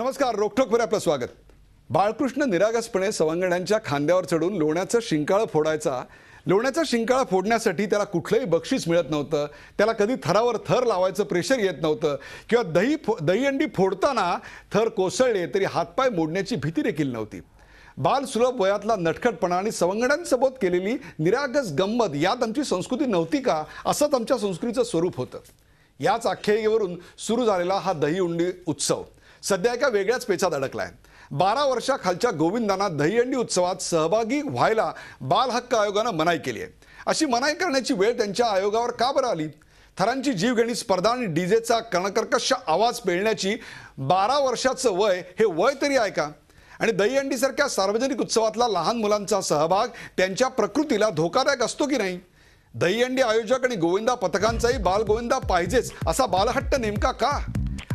नमस्कार. रोखोकवर आपलं स्वागत. बाळकृष्ण निरागसपणे सवंगड्यांच्या खांद्यावर चढून लोण्याचं शिंकाळं फोडायचा. लोण्याचा शिंकाळा फोडण्यासाठी त्याला कुठलंही बक्षीस मिळत नव्हतं. त्याला कधी थरावर थर लावायचं प्रेशर येत नव्हतं किंवा दहीहंडी फोडताना थर कोसळले तरी हातपाय मोडण्याची भीती देखील नव्हती. बालसुलभ वयातला नटखटपणा आणि सवंगड्यांसोबत केलेली निरागस गंमत यात आमची संस्कृती नव्हती का, असंच आमच्या संस्कृतीचं स्वरूप होतं. याच आख्यायिकेवरून सुरू झालेला हा दहीहंडी उत्सव सध्या एका वेगळ्याच पेचात अडकला आहे. 12 वर्षाखालच्या गोविंदांना दहीहंडी उत्सवात सहभागी व्हायला बाल हक्क आयोगानं मनाई केली आहे. अशी मनाई करण्याची वेळ त्यांच्या आयोगावर का बरं आली? थरांची जीवघेणी स्पर्धा आणि डीजेचा कर्कश आवाज पेलण्याची 12 वर्षाचं वय हे वय तरी आहे का? आणि दहीहंडीसारख्या सार्वजनिक उत्सवातला लहान मुलांचा सहभाग त्यांच्या प्रकृतीला धोकादायक असतो की नाही? दहीहंडी आयोजक आणि गोविंदा पथकांचाही बालगोविंदा पाहिजेच असा बालहट्ट नेमका का?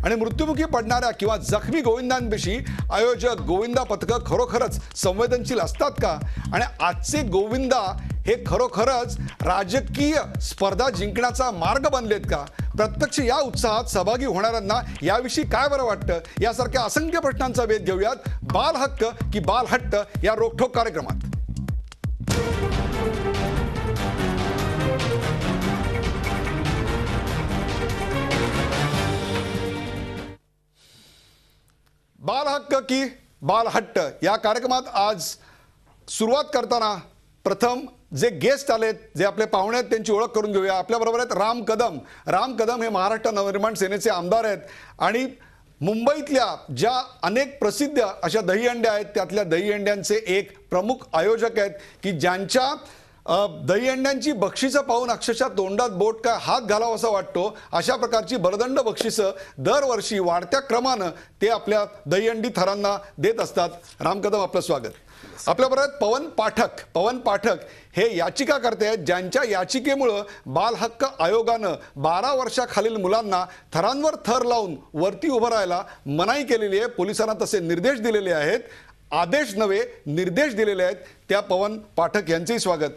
आणि मृत्युमुखी पडणाऱ्या किंवा जखमी गोविंदांविषयी आयोजक गोविंदा पथकं खरोखरच संवेदनशील असतात का? आणि आजचे गोविंदा हे खरोखरच राजकीय स्पर्धा जिंकण्याचा मार्ग बनलेत का? प्रत्यक्ष या उत्साहात सहभागी होणाऱ्यांना याविषयी काय बरं वाटतं? यासारख्या असंख्य प्रश्नांचा वेध घेऊयात बाल हक्क की बाल हट्ट या रोखोक कार्यक्रमात. बाल हक्क की बाल हट्ट या कार्यक्रमात आज सुरुवात करताना प्रथम जे गेस्ट आलेत, जे आपले पाहुणे आहेत, त्यांची ओळख करून घेऊया. आपल्याबरोबर आहेत राम कदम. राम कदम हे महाराष्ट्र नवनिर्माण सेनेचे आमदार आहेत आणि मुंबईतल्या ज्या अनेक प्रसिद्ध अशा दहीहंड्या आहेत त्यातल्या दहीहंड्यांचे एक प्रमुख आयोजक आहेत की ज्यांच्या दहीहंड्यांची बक्षिसं पाहून अक्षरशः तोंडात बोट काय हात घालावा असा वाटतो. अशा प्रकारची बरदंड बक्षिसं दरवर्षी वाढत्या क्रमानं ते आपल्या दहीहंडी थरांना देत असतात. राम कदम, आपलं स्वागत. आपल्याबरोबर पवन पाठक हे याचिकाकर्ते आहेत ज्यांच्या याचिकेमुळं बाल हक्क आयोगानं 12 वर्षाखालील मुलांना थरांवर थर लावून वरती उभं राहायला मनाई केलेली आहे. पोलिसांना तसे निर्देश दिलेले आहेत. आदेश नव्हे, निर्देश दिलेले आहेत. त्या पवन पाठक यांचेही स्वागत.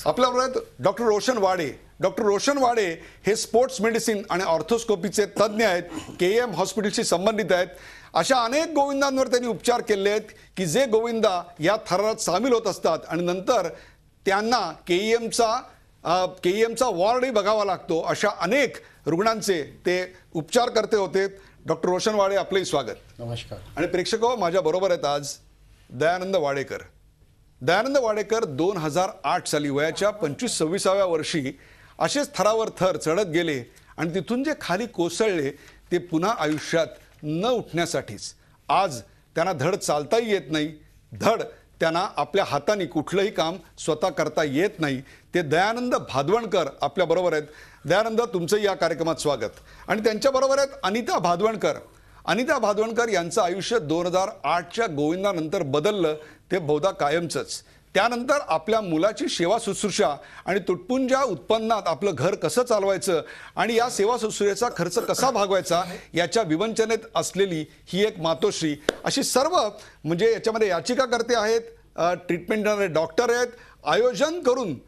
आपल्याबरोबर डॉक्टर रोशन वाडे. डॉक्टर रोशन वाडे हे स्पोर्ट्स मेडिसिन आणि ऑर्थोस्कोपीचे तज्ज्ञ आहेत. KEM हॉस्पिटलशी संबंधित आहेत. अशा अनेक गोविंदांवर त्यांनी उपचार केले आहेत की जे गोविंदा या थरात सामील होत असतात आणि नंतर त्यांना KEMचा वॉर्डही बघावा लागतो. अशा अनेक रुग्णांचे ते उपचार करते होते. डॉक्टर रोशन वाडे, आपलंही स्वागत. नमस्कार. आणि प्रेक्षक, माझ्या बरोबर आहेत आज दयानंद वाडेकर. दयानंद वाडेकर 2008 साली वयाच्या 25-26व्या वर्षी असेच थरावर थर चढत गेले आणि तिथून जे खाली कोसळले ते पुन्हा आयुष्यात न उठण्यासाठीच. आज त्यांना धड चालताही येत नाही, धड त्यांना आपल्या हाताने कुठलंही काम स्वतः करता येत नाही. ते दयानंद भादवणकर आपल्याबरोबर आहेत. दयानंद, तुमचंही या कार्यक्रमात स्वागत. आणि त्यांच्याबरोबर आहेत अनिता भादवणकर. अनिता भादवणकर यांचं आयुष्य 2008च्या गोविंदानंतर बदललं, ते बहुधा कायमचंच. त्यानंतर आपल्या मुलाची सेवा शुश्रूषा आणि तुटपुंज्या उत्पन्नात आपलं घर कसं चालवायचं आणि या सेवा शुश्रूषेचा खर्च कसा भागवायचा याच्या विवंचनेत असलेली ही एक मातोश्री. अशी सर्व म्हणजे याच्यामध्ये याचिकाकर्ते आहेत, ट्रीटमेंट देणारे डॉक्टर आहेत, आयोजन करून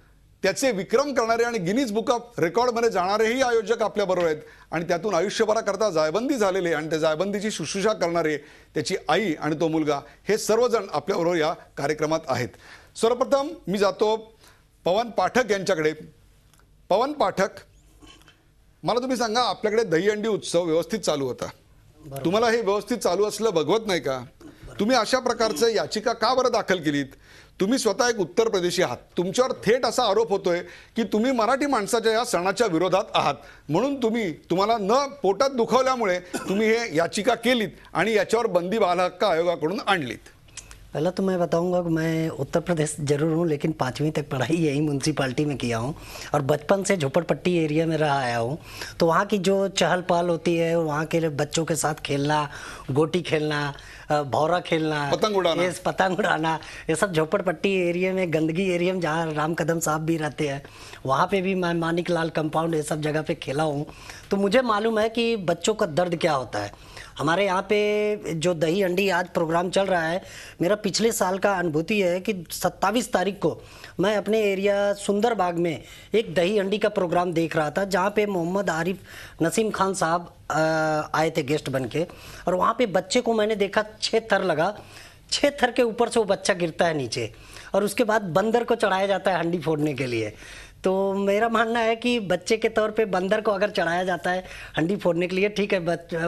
त्याचे विक्रम करणारे आणि गिनीज बुक ऑफ रेकॉर्डमध्ये जाणारेही आयोजक आपल्याबरोबर आहेत. आणि त्यातून आयुष्यभराकरता जायबंदी झालेले आणि त्या जायबंदीची शुश्रूषा करणारे, त्याची आई आणि तो मुलगा, हे सर्वजण आपल्याबरोबर या कार्यक्रमात आहेत. सर्वप्रथम मी जातो पवन पाठक यांच्याकडे. पवन पाठक, मला तुम्ही सांगा, आपल्याकडे दहीहंडी उत्सव व्यवस्थित चालू होता. तुम्हाला हे व्यवस्थित चालू असलं बघवत नाही का? तुम्ही अशा प्रकारचं याचिका का बरं दाखल केलीत? तुम्ही स्वतः एक उत्तर प्रदेशी आहात. तुमच्यावर थेट असा आरोप होतोय की तुम्ही मराठी माणसाच्या या सणाच्या विरोधात आहात. म्हणून तुम्हाला न पोटात दुखावल्यामुळे तुम्ही हे याचिका केलीत आणि याच्यावर बंदी बाल हक्क आयोगाकडून आणलीत. पहला तो मैं बताऊंगा कि मैं उत्तर प्रदेश जरूर हूँ, लेकिन 5वीं तक पढ़ाई यही म्यूनसिपाल्टी में किया हूँ और बचपन से झोपड़पट्टी एरिया में रहा आया हूँ. तो वहाँ की जो चहल पहल होती है, वहाँ के बच्चों के साथ खेलना, गोटी खेलना, भौरा खेलना, पतंग उड़ाना, ये सब झोपड़पट्टी एरिया में, गंदगी एरिया में जहाँ राम कदम साहब भी रहते हैं, वहाँ पे भी मैं मानिक लाल कंपाउंड ये सब जगह पे खेला हूँ. तो मुझे मालूम है कि बच्चों का दर्द क्या होता है. हमारे यहाँ पे जो दही अंडी आज प्रोग्राम चल रहा है, मेरा पिछले साल का अनुभूति है कि 27 तारीख को मैं अपने एरिया सुंदर बाग में एक दही अंडी का प्रोग्राम देख रहा था, जहाँ पे मोहम्मद आरिफ नसीम खान साहब आए थे गेस्ट बन के। और वहाँ पे बच्चे को मैंने देखा 6 थर लगा, 6 थर के ऊपर से वो बच्चा गिरता है नीचे, और उसके बाद बंदर को चढ़ाया जाता है हंडी फोड़ने के लिए। तो मेरा मानना है कि बच्चे के तौर पे बंदर को अगर चढ़ाया जाता है हंडी फोड़ने के लिए, ठीक है,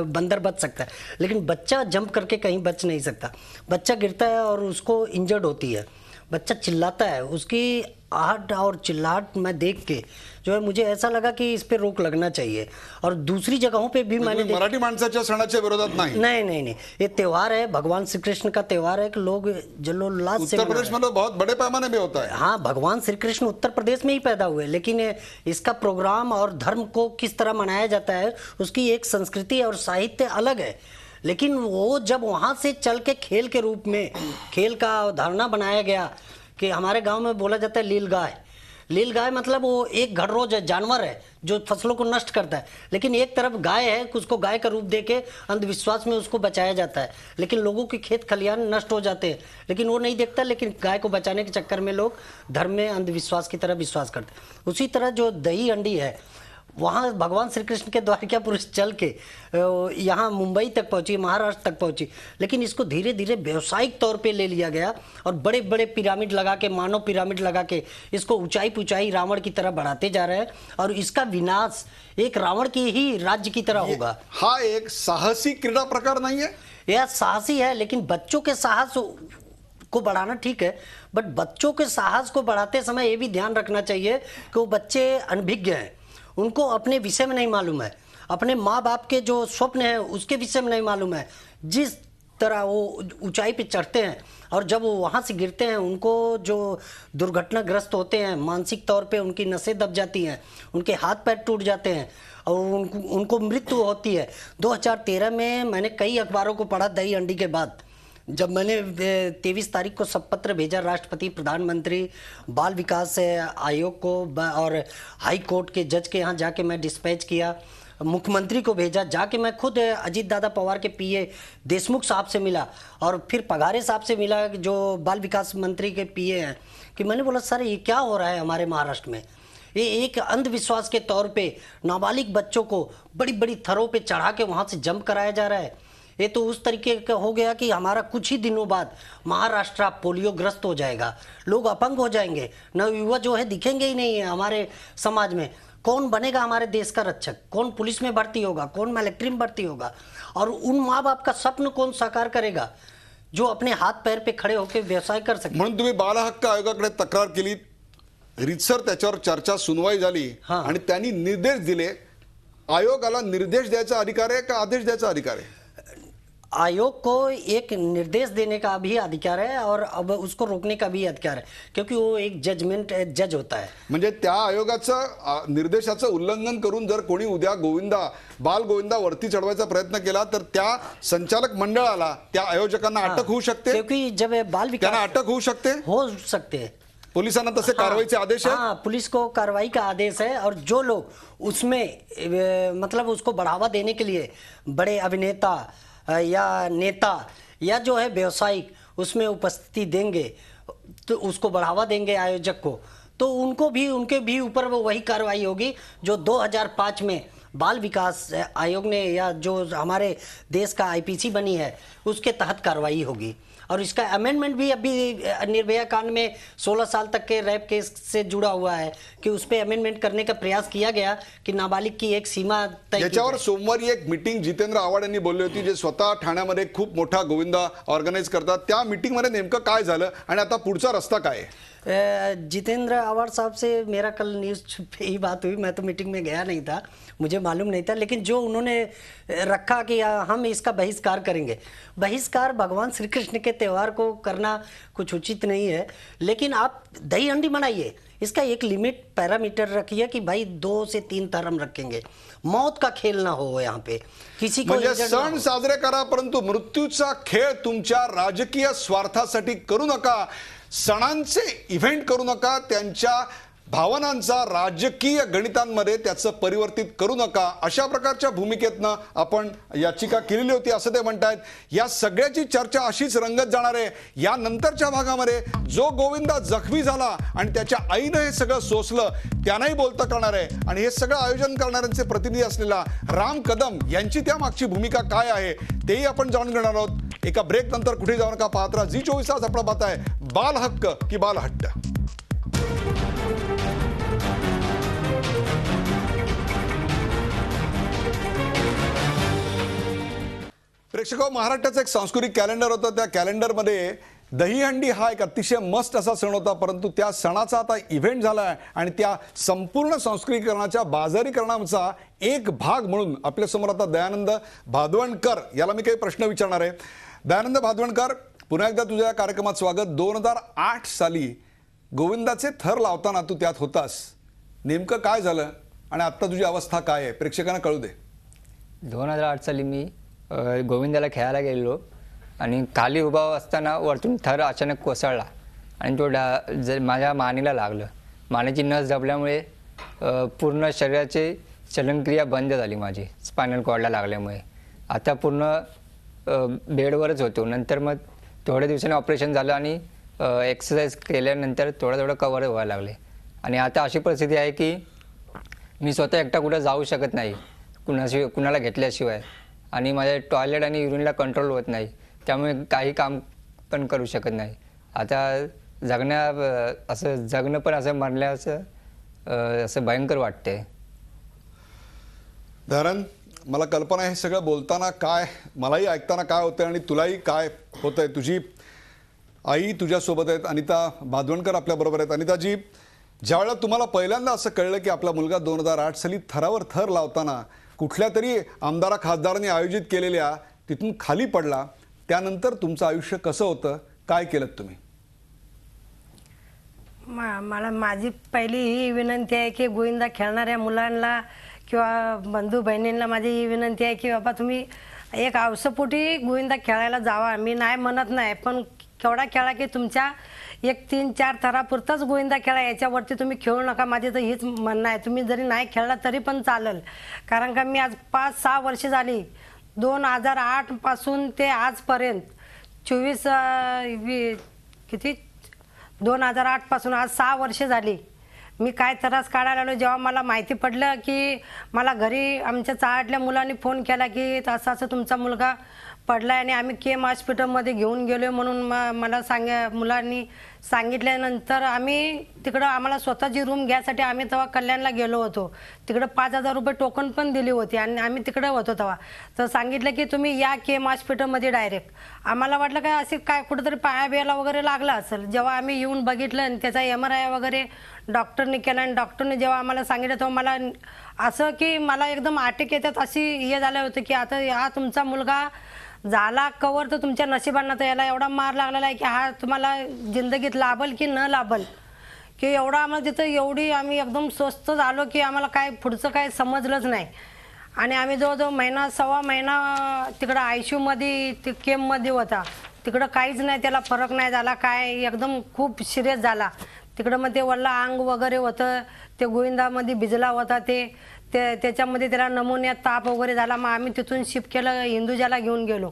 बंदर बच सकता है, लेकिन बच्चा जंप करके कहीं बच नहीं सकता। बच्चा गिरता है और उसको इंजर्ड होती है, बच्चा चिल्लाता है, उसकी आहट और चिल्लाहट मैं देख के जो है मुझे ऐसा लगा कि इस पे रोक लगना चाहिए। और दूसरी जगहों पे भी मैंने मराठी माणसाच्या सणाच्या विरोधात नाही? नहीं, ये त्योहार है, भगवान श्री कृष्ण का त्योहार है कि लोग जल्लोल्लास से उत्तर प्रदेश में तो बहुत बड़े पैमाने में होता है। हाँ, भगवान श्री कृष्ण उत्तर प्रदेश में ही पैदा हुए, लेकिन इसका प्रोग्राम और धर्म को किस तरह मनाया जाता है, उसकी एक संस्कृति और साहित्य अलग है। लेकिन वो जब वहाँ से चल के खेल के रूप में खेल का अवधारणा बनाया गया कि हमारे गांव में बोला जाता है लील गाय मतलब वो एक घड़रोज है, जानवर है जो फसलों को नष्ट करता है, लेकिन एक तरफ गाय है, उसको गाय का रूप देके अंधविश्वास में उसको बचाया जाता है। लेकिन लोगों के खेत खलियान नष्ट हो जाते हैं, लेकिन वो नहीं देखता, लेकिन गाय को बचाने के चक्कर में लोग धर्म में अंधविश्वास की तरह विश्वास करते हैं। उसी तरह जो दही अंडी है, वहाँ भगवान श्री कृष्ण के द्वारिकापुरुष चल के यहाँ मुंबई तक पहुँची, महाराष्ट्र तक पहुँची, लेकिन इसको धीरे धीरे व्यावसायिक तौर पे ले लिया गया और बड़े बड़े पिरामिड लगा के, मानव पिरामिड लगा के इसको ऊंचाई पुचाई रावण की तरह बढ़ाते जा रहे हैं, और इसका विनाश एक रावण की ही राज्य की तरह होगा। हा एक साहसी क्रीडा प्रकार नहीं है? यह साहसी है, लेकिन बच्चों के साहस को बढ़ाना ठीक है, बट बच्चों के साहस को बढ़ाते समय ये भी ध्यान रखना चाहिए कि वो बच्चे अनभिज्ञ हैं, उनको अपने विषय में नहीं मालूम है, अपने माँ बाप के जो स्वप्न है उसके विषय में नहीं मालूम है। जिस तरह वो ऊंचाई पे चढ़ते हैं और जब वो वहाँ से गिरते हैं, उनको जो दुर्घटनाग्रस्त होते हैं, मानसिक तौर पे उनकी नसें दब जाती हैं, उनके हाथ पैर टूट जाते हैं और उनको मृत्यु होती है। 2013 में मैंने कई अखबारों को पढ़ा दही अंडी के बाद, जब मैंने 23 तारीख को सब पत्र भेजा राष्ट्रपति, प्रधानमंत्री, बाल विकास आयोग को और हाई कोर्ट के जज के यहाँ जाके मैं डिस्पैच किया, मुख्यमंत्री को भेजा, जाके मैं खुद अजीत दादा पवार के पीए देशमुख साहब से मिला और फिर पघारे साहब से मिला जो बाल विकास मंत्री के पीए हैं, कि मैंने बोला सर ये क्या हो रहा है हमारे महाराष्ट्र में। ये एक अंधविश्वास के तौर पे नाबालिग बच्चों को बड़ी बड़ी थरों पे चढ़ा के वहाँ से जंप कराया जा रहा है। ये तो उस तरीके का हो गया कि हमारा कुछ ही दिनों बाद महाराष्ट्र पोलियो ग्रस्त हो जाएगा, लोग अपंग हो जाएंगे, नवयुवा जो है दिखेंगे ही नहीं है हमारे समाज में। कौन बनेगा हमारे देश का रक्षक, कौन पुलिस में भर्ती होगा, कौन मिलिट्री में भर्ती होगा, और उन माँ बाप का स्वप्न कौन साकार करेगा जो अपने हाथ पैर पे खड़े होकर व्यवसाय कर सके। म्हणून तुम्ही बाल हक्क आयोगाकडे तक्रार केली, रीतसर त्याच्यावर चर्चा सुनवाई झाली आणि त्यांनी निर्देश दिले। आयोगाला निर्देश द्यायचा अधिकार आहे का आदेश द्यायचा अधिकार आहे? आयोग को एक निर्देश देने का भी अधिकार है और अब उसको रोकने का भी अधिकार है, क्योंकि वो एक जज होता है। म्हणजे त्या आयोगाचं निर्देशाचं उल्लंघन करून जर कोणी उद्या बाल गोविंदा वरती चढवायचा प्रयत्न केला तर त्या संचालक मंडळाला, त्या आयोजकांना अटक होऊ शकते, क्योंकि जब बाल विकास त्यांना अटक होऊ सकते हैं। पुलिसांना तसे कारवाईचे आदेश है? हाँ, पुलिस को कार्रवाई का आदेश है, और जो लोग उसमें मतलब उसको बढ़ावा देने के लिए बड़े अभिनेता या नेता या जो है व्यवसायिक उसमें उपस्थिति देंगे, तो उसको बढ़ावा देंगे आयोजक को, तो उनके भी ऊपर वो वही कार्रवाई होगी जो 2005 में बाल विकास आयोग ने या जो हमारे देश का आईपीसी बनी है उसके तहत कार्रवाई होगी। और इसका अमेंडमेंट भी अभी निर्भया कांड में 16 साल तक के रैप केस से जुड़ा हुआ है कि उस पर अमेंडमेंट करने का प्रयास किया गया कि नाबालिग की एक सीमा तय। याच्यावर सोमवारी एक मीटिंग जितेंद्र आव्हाड यांनी बोलली होती, जे स्वतः ठाण्यामध्ये खूप मोठा गोविंदा ऑर्गनाइज करतात। त्या मीटिंग मध्ये नेमकं काय झालं आणि आता पुढचा रस्ता काय आहे? जितेंद्र आव्हाड साहब से मेरा कल न्यूज़ पे ही बात हुई, मैं तो मीटिंग में गया नहीं था, मुझे मालूम नहीं था, लेकिन जो उन्होंने रखा कि हम इसका बहिष्कार करेंगे। बहिष्कार भगवान श्री कृष्ण के त्यौहार को करना कुछ उचित नहीं है, लेकिन आप दही अंडी बनाइए, इसका एक लिमिट पैरामीटर रखिए कि भाई 2 से 3 थर हम रखेंगे, मौत का खेल ना हो यहाँ पे, किसी को म्हणजे सण साजरे करा परंतु मृत्यूचा खेळ तुमच्या राजकीय स्वार्थासाठी करू नका, सणांचे इव्हेंट करू नका, त्यांच्या भावनांचा राजकीय गणितांमध्ये त्याचं परिवर्तित करू नका, अशा प्रकारच्या भूमिकेतनं आपण याचिका केलेली होती असं ते म्हणतायत. या सगळ्याची चर्चा अशीच रंगत जाणार आहे. या नंतरच्या भागामध्ये जो गोविंदा जखमी झाला आणि त्याच्या आईनं हे सगळं सोसलं त्यांनाही बोलतं करणार आहे. आणि हे सगळं आयोजन करणाऱ्यांचे प्रतिनिधी असलेला राम कदम यांची त्यामागची भूमिका काय आहे तेही आपण जाणून घेणार आहोत. एका ब्रेक नंतर कुठे जाऊ नका, पाहत राहा झी 24 तास. आपण पाहताय बाल हक्क की बाल हट्ट. प्रेक्षको, महाराष्ट्राचं एक सांस्कृतिक कॅलेंडर होतं. त्या कॅलेंडरमध्ये दहीहंडी हा एक अतिशय मस्त असा सण होता, परंतु त्या सणाचा आता इव्हेंट झाला आहे आणि त्या संपूर्ण संस्कृतीकरणाच्या बाजारीकरणाचा एक भाग म्हणून आपल्यासमोर आता दयानंद भादवणकर याला मी काही प्रश्न विचारणार आहे. दयानंद भादवणकर, पुन्हा एकदा तुझ्या या कार्यक्रमात स्वागत. 2008 साली गोविंदाचे थर लावताना तू त्यात होतास. नेमकं काय झालं आणि आत्ता तुझी अवस्था काय आहे प्रेक्षकांना कळू दे. 2008 साली मी गोविंदाला खेळायला गेलो आणि खाली उभा असताना वरतून थर अचानक कोसळला आणि तो माझ्या मानेला लागलं. मानेची नस दबल्यामुळे पूर्ण शरीराची चलनक्रिया बंद झाली माझी, स्पायनल कॉर्डला लागल्यामुळे. आता पूर्ण बेडवरच होतो. नंतर मग थोड्या दिवसांनी ऑपरेशन झालं आणि एक्सरसाइज केल्यानंतर थोडं कव्हर व्हायला लागले. आणि आता अशी परिस्थिती आहे की मी स्वतः एकटा कुठं जाऊ शकत नाही कुणाला घेतल्याशिवाय, आणि माझ्या टॉयलेट आणि युरिनला कंट्रोल होत नाही, त्यामुळे काही काम पण करू शकत नाही. आता जगणं पण असं मरल्याचं असं भयंकर वाटते. धरण, मला कल्पना आहे हे सगळं बोलताना काय, मलाही ऐकताना काय होतंय आणि तुलाही काय होतंय. तुझी आई तुझ्यासोबत आहेत, अनिता भादवणकर आपल्याबरोबर आहेत. अनिताजी, ज्यावेळेला तुम्हाला पहिल्यांदा असं कळलं की आपला मुलगा 2008 साली थरावर थर लावताना कुठल्या तरी आमदारा खासदारांनी आयोजित केलेल्या तिथून खाली पडला, त्यानंतर तुमचं आयुष्य कसं होतं, काय केलं तुम्ही? मला माझी पहिली ही विनंती आहे की गोविंदा खेळणाऱ्या मुलांना किंवा बंधू बहिणींना माझी ही विनंती आहे की बाबा तुम्ही एक हौसपोटी गोविंदा खेळायला जावा. मी नाही म्हणत नाही, पण केवढा खेळा की तुमच्या 1-3-4 थरापुरताच गोविंदा खेळा, याच्यावरती तुम्ही खेळू नका. माझे तर हीच म्हणणं आहे. तुम्ही जरी नाही खेळला तरी पण चालेल, कारण का मी आज 5-6 वर्ष झाली 2008 पासून ते आजपर्यंत 2008 पासून आज 6 वर्ष झाली मी काय त्रास काढायला आलो. जेव्हा मला माहिती पडलं की मला घरी आमच्या चाळातल्या मुलांनी फोन केला की असं तुमचा मुलगा पडला आणि आम्ही केम हॉस्पिटलमध्ये घेऊन गेलो म्हणून मला मुलांनी सांगितल्यानंतर आम्ही तिकडं आम्हाला स्वतःची रूम घ्यायसाठी आम्ही तेव्हा कल्याणला गेलो होतो. तिकडं 5,000 रुपये टोकन पण दिली होती आणि आम्ही तिकडं होतो तेव्हा. तर सांगितलं की तुम्ही या केम हॉस्पिटलमध्ये डायरेक्ट. आम्हाला वाटलं काय असे काय कुठंतरी पाया बियाला वगैरे लागला असेल. जेव्हा आम्ही येऊन बघितलं आणि त्याचा MRI वगैरे डॉक्टरने केला आणि डॉक्टरने जेव्हा आम्हाला सांगितलं तेव्हा मला असं की मला एकदम अटॅक येतात अशी हे झालं होतं की आता हा तुमचा मुलगा झाला कवर तर तुमच्या नशिबांना तर याला एवढा मार लागलेला आहे की हा तुम्हाला जिंदगीत लाभल की न लाभल, की एवढा आम्हाला तिथं एवढी आम्ही एकदम स्वस्त झालो की आम्हाला काय पुढचं काय समजलंच नाही. आणि आम्ही जवळजवळ सव्वा महिना तिकडं ICUमध्ये केममध्ये होता. तिकडं काहीच नाही, त्याला फरक नाही झाला काय, एकदम खूप सिरियस झाला. तिकडं मग ते वल्ला अंग वगैरे होतं, ते गोविंदामध्ये भिजला होता, त्याच्यामध्ये त्याला नमुन्यात ताप वगैरे झाला. मग आम्ही तिथून शिफ्ट केलं, हिंदुजाला घेऊन गेलो.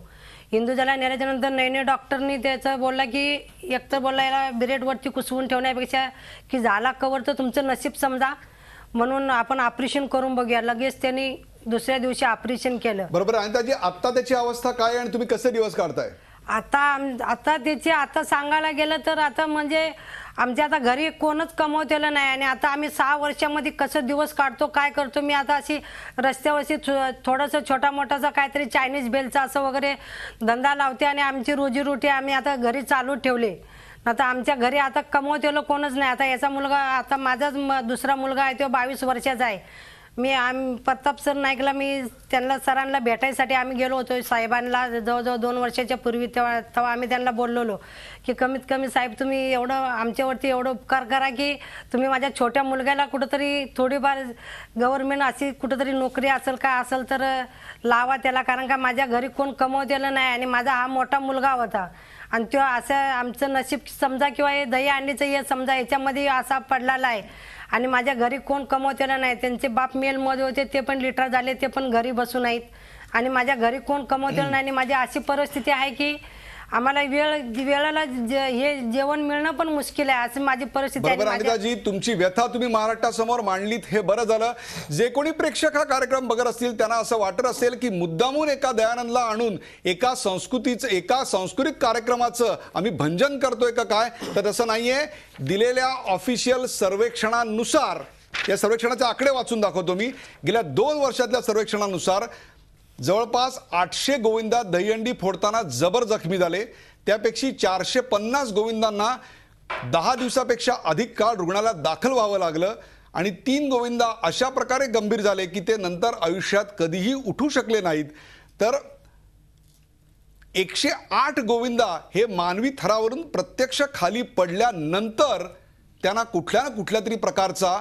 हिंदुजाला नेल्याच्या नंतर नैने डॉक्टरनी त्याचं बोलला की एकतर बोलला याला बिरेटवरती कुसवून ठेवण्यापेक्षा की झाला कवर तर तुमचं नशीब समजा म्हणून आपण ऑपरेशन करून बघूया. लगेच त्यांनी दुसऱ्या दिवशी ऑपरेशन केलं. बरोबर. आणि त्याची आता त्याची अवस्था काय आणि तुम्ही कसे दिवस काढताय? आता त्याचे आता सांगायला गेलं तर आता म्हणजे आमच्या आता घरी कोणच कमवतेलं नाही आणि आता आम्ही 6 वर्षामध्ये कसं दिवस काढतो काय करतो. मी आता अशी रस्त्यावरशी थोडंसं छोटा मोठासा काहीतरी चायनीज बेलचा असं वगैरे धंदा लावते आणि आमची रोजीरोटी आम्ही आता घरी चालू ठेवले. आता आमच्या घरी आता कमवतेलं कोणच नाही. आता याचा मुलगा आता माझाच दुसरा मुलगा आहे तो 22 वर्षाचा आहे. प्रताप सर नाईकला मी त्यांना सरांना भेटायसाठी आम्ही गेलो होतो साहेबांना जवळजवळ 2 वर्षाच्या पूर्वी. तेव्हा आम्ही त्यांना बोललो की कमीत कमी साहेब तुम्ही एवढं आमच्यावरती एवढं उपकार करा की तुम्ही माझ्या छोट्या मुलग्याला कुठंतरी थोडीफार गव्हर्नमेंट अशी कुठंतरी नोकरी असेल काय असेल तर लावा त्याला, कारण का माझ्या घरी कोण कमवतेलं नाही आणि माझा हा मोठा मुलगा होता आणि तो असं आमचं नशीब समजा किंवा हे दही अंडीचं हे समजा याच्यामध्ये असा पडलेला आहे. आणि माझ्या घरी कोण कमवतेलं नाही. त्यांचे बाप मेलमध्ये होते, ते पण लिटर झाले, ते पण घरी बसून आहेत. आणि माझ्या घरी कोण कमवतेलं नाही. आणि माझी अशी परिस्थिती आहे की आम्हाला वेळेला हे जेवण मिळणं पण मुश्किल आहे, असं माझी परिस्थिती आहे. बरोबर अनिताजी, तुमची व्यथा तुम्ही महाराष्ट्रासमोर मांडलीत, हे बरं झालं. जे कोणी प्रेक्षक हा कार्यक्रम बघत असतील त्यांना असं वाटत असेल की मुद्दामून एका दयानंदला आणून एका सांस्कृतिक कार्यक्रमाचं आम्ही भंजन करतोय का काय, तर तसं नाहीये. दिलेल्या ऑफिशियल सर्वेक्षणानुसार, या सर्वेक्षणाचे आकडे वाचून दाखवतो मी. गेल्या 2 वर्षातल्या सर्वेक्षणानुसार जवळपास 800 गोविंदा दहीहंडी फोडताना जबर जखमी झाले. त्यापैकी 450 गोविंदांना 10 दिवसापेक्षा अधिक काळ रुग्णालयात दाखल व्हावं लागलं आणि 3 गोविंदा अशा प्रकारे गंभीर झाले की ते नंतर आयुष्यात कधीही उठू शकले नाहीत. तर 108 गोविंदा हे मानवी थरावरून प्रत्यक्ष खाली पडल्यानंतर त्यांना कुठल्या ना कुठल्या तरी प्रकारचा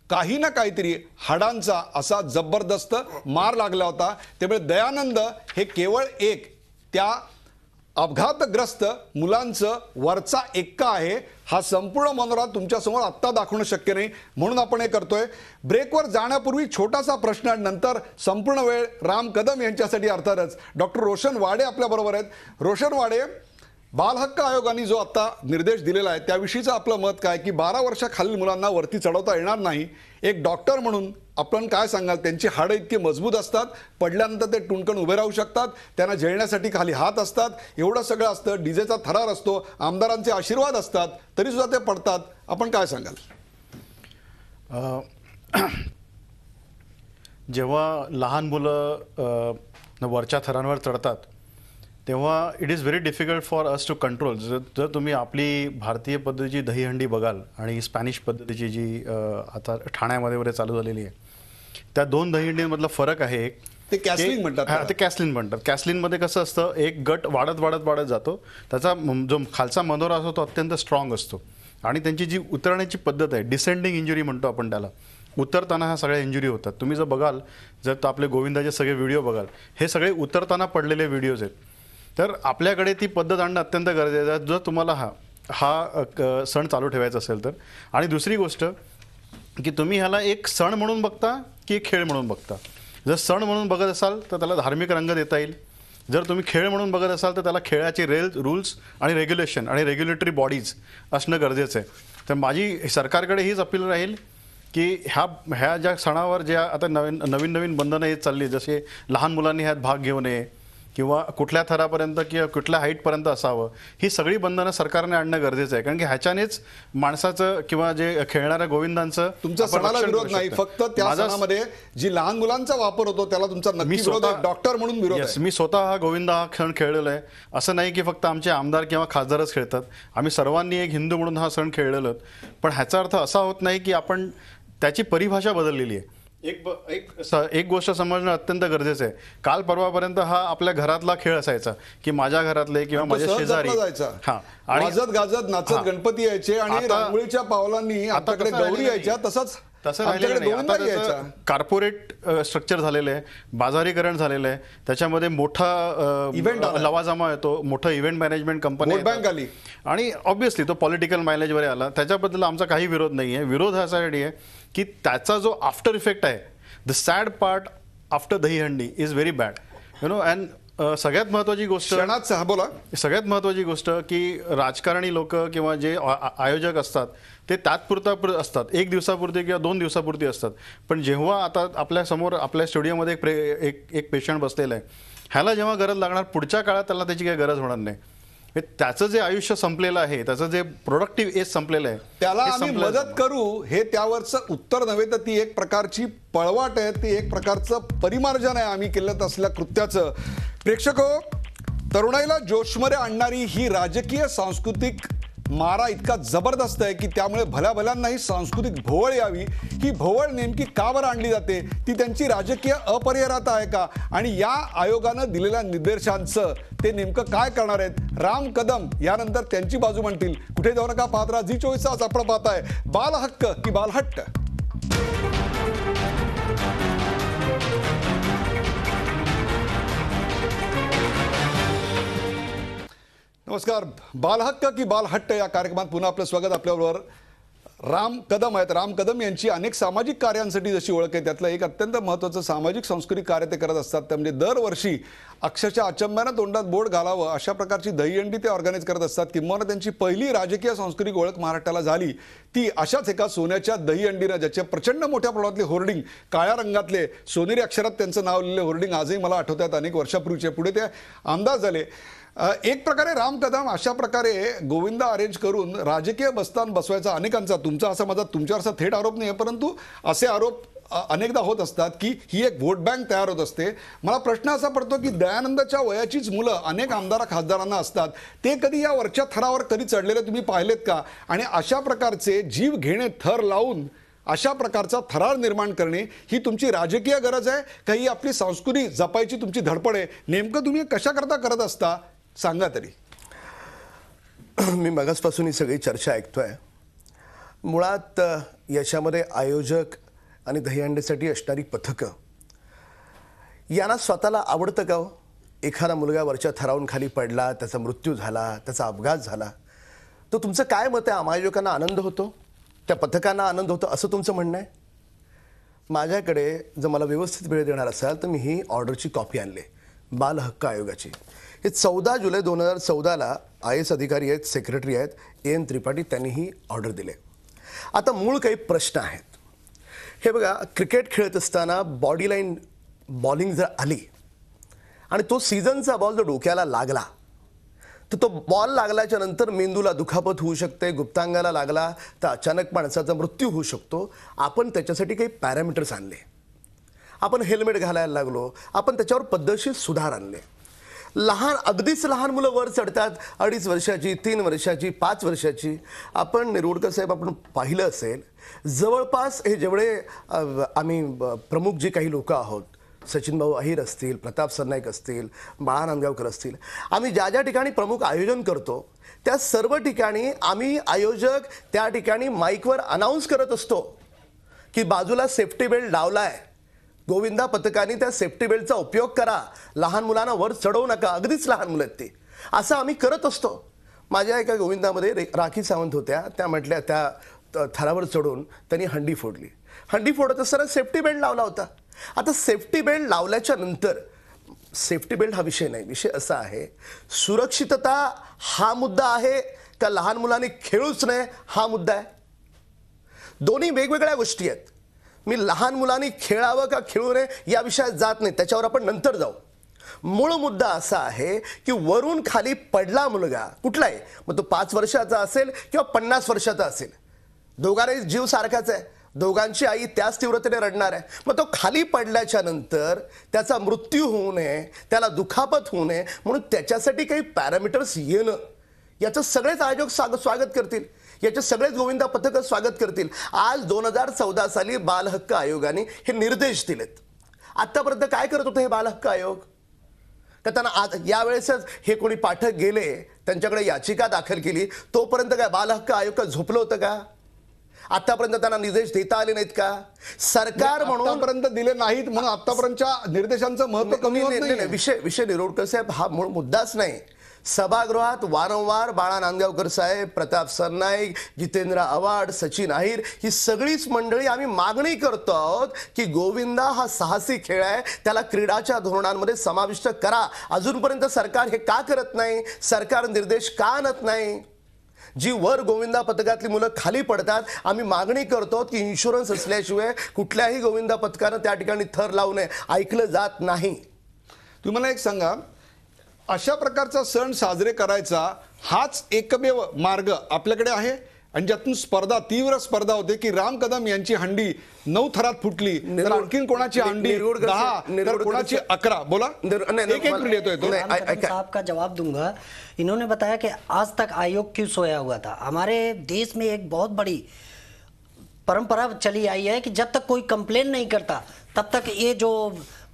काही ना काहीतरी हाडांचा असा जबरदस्त मार लागला होता. त्यामुळे दयानंद हे केवळ एक त्या अपघातग्रस्त मुलांचं वरचा एक्का आहे. हा संपूर्ण मनोरा तुमच्यासमोर आत्ता दाखवणं शक्य नाही, म्हणून आपण हे करतोय. ब्रेकवर जाण्यापूर्वी छोटासा प्रश्न आणि नंतर संपूर्ण वेळ राम कदम यांच्यासाठी अर्थातच. डॉक्टर रोशन वाडे आपल्याबरोबर आहेत. रोशन वाडे, बालहक्क आयोगाने जो आता निर्देश दिलेला आहे त्याविषयीचं आपलं मत काय, की 12 वर्षाखालील मुलांना वरती चढवता येणार नाही. एक डॉक्टर म्हणून आपण काय सांगाल? त्यांची हाडं इतकी मजबूत असतात, पडल्यानंतर ते टुणकन उभे राहू शकतात, त्यांना झेलण्यासाठी खाली हात असतात, एवढं सगळं असतं, डीजेचा थरार असतो, आमदारांचे आशीर्वाद असतात, तरी सुद्धा ते पडतात. आपण काय सांगाल? जेव्हा लहान मुलं वरच्या थरांवर चढतात तेव्हा it is very difficult for us to control. जर तुम्ही आपली भारतीय पद्धतीची दहीहंडी बघाल आणि स्पॅनिश पद्धतीची जी आता ठाण्यामध्ये वगैरे चालू झालेली आहे, त्या 2 दहीहंडीमधला फरक आहे एक, ते कॅसलिंग म्हणतात. हां, ते कॅसलिन म्हणतात. कॅसलिनमध्ये कसं असतं, एक गट वाढत जातो, त्याचा जो खालचा मनोरा असतो तो अत्यंत स्ट्रॉंग असतो आणि त्यांची जी उतरण्याची पद्धत आहे, डिसेंडिंग इंजुरी म्हणतो आपण त्याला, उतरताना ह्या सगळ्या इंजुरी होतात. तुम्ही जर बघाल, जर तर आपले गोविंदाचे सगळे व्हिडिओ बघाल, हे सगळे उतरताना पडलेले व्हिडिओज आहेत. तर आपल्याकडे ती पद्धत आणणं अत्यंत गरजेचं आहे जर तुम्हाला हा सण चालू ठेवायचा असेल तर. आणि दुसरी गोष्ट की तुम्ही ह्याला एक सण म्हणून बघता की एक खेळ म्हणून बघता. जर सण म्हणून बघत असाल तर त्याला धार्मिक रंग देता येईल. जर तुम्ही खेळ म्हणून बघत असाल तर त्याला खेळाची रूल्स आणि रेग्युलेशन आणि रेग्युलेटरी बॉडीज असणं गरजेचं आहे. तर माझी सरकारकडे हीच अपील राहील की ह्या ज्या सणावर ज्या आता नवीन बंधनं येत चालली, जसे लहान मुलांनी ह्यात भाग घेऊ नये किंवा कुठल्या थरापर्यंत किंवा कुठल्या हाईटपर्यंत असावं, ही सगळी बंधनं सरकारने आणणं गरजेचं आहे. कारण की ह्याच्यानेच माणसाचं किंवा जे खेळणाऱ्या गोविंदांचं तुमचा सणाला विरोध नाही, फक्त त्या सणामध्ये जी लहान मुलांचा वापर होतो त्याला तुमचा नक्की विरोध आहे. डॉक्टर म्हणून विरोध आहे. मी स्वतः हा गोविंदा हा सण खेळलेला आहे. असं नाही की फक्त आमचे आमदार किंवा खासदारच खेळतात, आम्ही सर्वांनी एक हिंदू म्हणून हा सण खेळलेलो. पण ह्याचा अर्थ असा होत नाही की आपण त्याची परिभाषा बदललेली आहे. एक गोष्ट समजणं अत्यंत गरजेचं आहे. काल परवापर्यंत हा आपल्या घरातला खेळ असायचा की माझ्या घरातले किंवा माझ्या शेजारी वाजत गाजत नाचत गणपती यायचे आणि रांगोळीच्या पावलांनी आपल्याकडे गौरी यायच्या. तसं राहिलेलं कॉर्पोरेट स्ट्रक्चर झालेलं आहे, बाजारीकरण झालेलं आहे, त्याच्यामध्ये मोठा इव्हेंट लवाजमा येतो, मोठं इव्हेंट मॅनेजमेंट कंपनी बँक आली आणि ऑब्व्हियसली तो पॉलिटिकल मायलेजवर आला. त्याच्याबद्दल आमचा काही विरोध नाही आहे. विरोध ह्यासाठी आहे की त्याचा जो आफ्टर इफेक्ट आहे, the sad part after Dahi Handi is very bad, you know. And सगळ्यात महत्त्वाची गोष्ट की राजकारणी लोक किंवा जे आयोजक असतात ते तात्पुरता असतात, 1 दिवसापुरते किंवा 2 दिवसापुरती असतात. पण जेव्हा आता आपल्या समोर आपल्या स्टुडिओमध्ये एक पेशंट बसलेला आहे, ह्याला जेव्हा गरज लागणार पुढच्या काळात त्याला त्याची काही गरज होणार नाही. त्याचं जे आयुष्य संपलेलं आहे, त्याचं जे प्रोडक्टिव्ह एज संपलेलं आहे, त्याला आम्ही मदत करू, हे त्यावरचं उत्तर नव्हे तर ती एक प्रकारची पळवाट आहे, ती एक प्रकारचं परिमार्जन आहे आम्ही केलं असलेल्या कृत्याचं. प्रेक्षको, तरुणाईला जोशमध्ये आणणारी ही राजकीय सांस्कृतिक मारा इतका जबरदस्त आहे की त्यामुळे भल्याभल्यांनाही सांस्कृतिक भोवळ यावी. ही भोवळ नेमकी का बरं आणली जाते? ती त्यांची राजकीय अपरिहार्यता आहे का? आणि या आयोगानं दिलेल्या निर्देशांचं ते नेमकं काय करणार आहेत? राम कदम यानंतर त्यांची बाजू म्हणतील. कुठे जाऊ नका, पाहत राहा झी24 तास. आपण पाहताय बालहक्क की बालहट्ट. नमस्कार. बालहक्क की बालहट्ट या कार्यक्रमात पुन्हा आपलं स्वागत. आपल्याबरोबर राम कदम आहेत. राम कदम यांची अनेक सामाजिक कार्यांसाठी जशी ओळख आहे त्यातलं एक अत्यंत महत्त्वाचं सामाजिक सांस्कृतिक कार्य ते करत असतात. ते म्हणजे दरवर्षी अक्षरशः अचंब्यानं तोंडात बोट घालावं अशा प्रकारची दहीहंडी ते ऑर्गनाईज करत असतात. किंबहुना त्यांची पहिली राजकीय सांस्कृतिक ओळख महाराष्ट्राला झाली ती अशाच एका सोन्याच्या दहीहंडीनं, ज्याचे प्रचंड मोठ्या प्रमाणातले होर्डिंग, काळ्या रंगातले सोनेरी अक्षरात त्यांचं नाव लिहिलेले होर्डिंग आजही मला आठवतात अनेक वर्षापूर्वीचे. पुढे ते आमदार झाले. एक प्रकारे राम कदम अशा प्रकारे गोविंदा अरेंज करून राजकीय बस्तान बसवायचा अनेकांचा, तुमचा असा माझा तुमच्यावर असा थेट आरोप नाही आहे, परंतु असे आरोप अनेकदा होत असतात की ही एक वोट बँक तयार होत असते. मला प्रश्न असा पडतो की दयानंदच्या वयाचीच मुलं अनेक आमदार खासदारांना असतात, ते कधी या वरच्या थरावर कधी चढलेले तुम्ही पाहिलेत का? आणि अशा प्रकारचे जीव घेणे थर लावून अशा प्रकारचा थरार निर्माण करणे ही तुमची राजकीय गरज आहे का ही आपली संस्कृती जपायची तुमची धडपड आहे? नेमकं तुम्ही कशा करता करत असता सांगा तरी. मी मगासपासून ही सगळी चर्चा ऐकतोय. मुळात याच्यामध्ये आयोजक आणि दहीहंडीसाठी असणारी पथकं यांना स्वतःला आवडतं का हो? एखादा मुलगा वरच्या थरावून खाली पडला, त्याचा मृत्यू झाला, त्याचा अपघात झाला, तर तुमचं काय मत आहे? आयोजकांना आनंद होतो, त्या पथकांना आनंद होतो असं तुमचं म्हणणं आहे? माझ्याकडे जर मला व्यवस्थित वेळ देणार असाल तर मी ही ऑर्डरची कॉपी आणली, बाल हक्क आयोगाची. हे 14 जुलै 2014ला IAS अधिकारी आहेत, सेक्रेटरी आहेत AN त्रिपाठी, त्यांनी ही ऑर्डर दिले. आता मूळ काही प्रश्न आहेत. हे बघा, क्रिकेट खेळत असताना बॉडी लाईन बॉलिंग जर आली आणि तो सीझनचा बॉल जर डोक्याला लागला तर तो बॉल लागल्याच्या नंतर मेंदूला दुखापत होऊ शकते, गुप्तांगाला लागला तर अचानक माणसाचा मृत्यू होऊ शकतो. आपण त्याच्यासाठी काही पॅरामीटर्स आणले, आपण हेल्मेट घालायला लागलो, आपण त्याच्यावर पद्धतशीर सुधार आणले. अगदीच लहान मुलं वर चढतात, 2.5 वर्षाची, 3 वर्षाची, 5 वर्षाची. आपण निरोडकर साहेब, आपण पाहिलं असेल जवळपास हे जेवढे आम्ही प्रमुख जे काही लोक आहोत, सचिन भाऊ अहिर असतील, प्रताप सरनाईक असतील, बाळा नांदगावकर असतील, आम्ही ज्या ज्या ठिकाणी प्रमुख आयोजन करतो त्या सर्व ठिकाणी आम्ही आयोजक त्या ठिकाणी माईकवर अनाऊन्स करत असतो की बाजूला सेफ्टी बेल्ट लावलाय, गोविंदा पथकाने त्या सेफ्टी बेल्टचा उपयोग करा, लहान मुलांना वर चढवू नका, अगदीच लहान मुलं आहेत ते, असं आम्ही करत असतो. माझ्या एका गोविंदामध्ये राखी सावंत होत्या, त्या म्हटल्या त्या थरावर चढून त्यांनी हंडी फोडली. हंडी फोडत असताना सेफ्टी बेल्ट लावला होता. आता सेफ्टी बेल्ट लावल्याच्या नंतर, सेफ्टी बेल्ट हा विषय नाही, विषय असा आहे सुरक्षितता हा मुद्दा आहे का लहान मुलांनी खेळूच नये हा मुद्दा आहे? दोन्ही वेगवेगळ्या गोष्टी आहेत. मी लहान मुलांनी खेळावं का खेळू नये या विषयात जात नाही, त्याच्यावर आपण नंतर जाऊ. मूळ मुद्दा असा आहे की वरून खाली पडला मुलगा कुठलाही, मग तो 5 वर्षाचा असेल किंवा 50 वर्षाचा असेल, दोघांनाही जीव सारखाच आहे, दोघांची आई त्याच तीव्रतेने रडणार आहे. मग तो खाली पडल्याच्या नंतर त्याचा मृत्यू होऊ नये, त्याला दुखापत होऊ नये म्हणून त्याच्यासाठी काही पॅरामीटर्स येणं, याचं सगळेच आयोजक स्वागत करतील, याचे सगळेच गोविंदा पथकं स्वागत करतील. आज 2014 साली बाल हक्क आयोगाने हे निर्देश दिलेत. आतापर्यंत काय करत होतं हे बाल हक्क आयोग? का त्यांना आज यावेळेसच हे कोणी पाठक गेले त्यांच्याकडे याचिका दाखल केली तोपर्यंत काय बाल हक्क आयोग का झोपलं होतं का? आतापर्यंत त्यांना निर्देश देता आले नाहीत का? सरकार म्हणून आतापर्यंत दिले नाहीत म्हणून आतापर्यंतच्या निर्देशांचं महत्त्व कमी होत नाही. विषय निरोडकर साहेब हा मूळ मुद्दाच नाही. सभागृहात वारंवार बाळा नांदगावकर साहेब, प्रताप सरनाईक, जितेंद्र आव्हाड, सचिन अहिर ही सगळीच मंडळी आम्ही मागणी करतो आहोत की गोविंदा हा साहसी खेळ आहे, त्याला क्रीडाच्या धोरणांमध्ये समाविष्ट करा. अजूनपर्यंत सरकार हे का करत नाही? सरकार निर्देश का आणत नाही? जी वर गोविंदा पथकातली मुलं खाली पडतात, आम्ही मागणी करतो की इन्शुरन्स असल्याशिवाय कुठल्याही गोविंदा पथकानं त्या ठिकाणी थर लावू नये, ऐकलं जात नाही. तुम्ही मला एक सांगा, अशा प्रकारचा सण साजरे करायचा हाच एकमेव मार्ग आपल्याकडे आहे आणि ज्यातून स्पर्धा, तीव्र स्पर्धा होते की राम कदम यांची हंडी 9 थरात फुटली तर आणखीन कोणाची हंडी 10 तर कोणाची 11. बोला, एक मिनिट येतोय तो. साहब का जवाब दूंगा. इन्होंने बताया कि आज तक आयोग क्यों सोया हुआ था. हमारे देश में एक बहुत बड़ी परंपरा चली आई है कि जब तक कोई कंप्लेन नहीं करता तब तक ये जो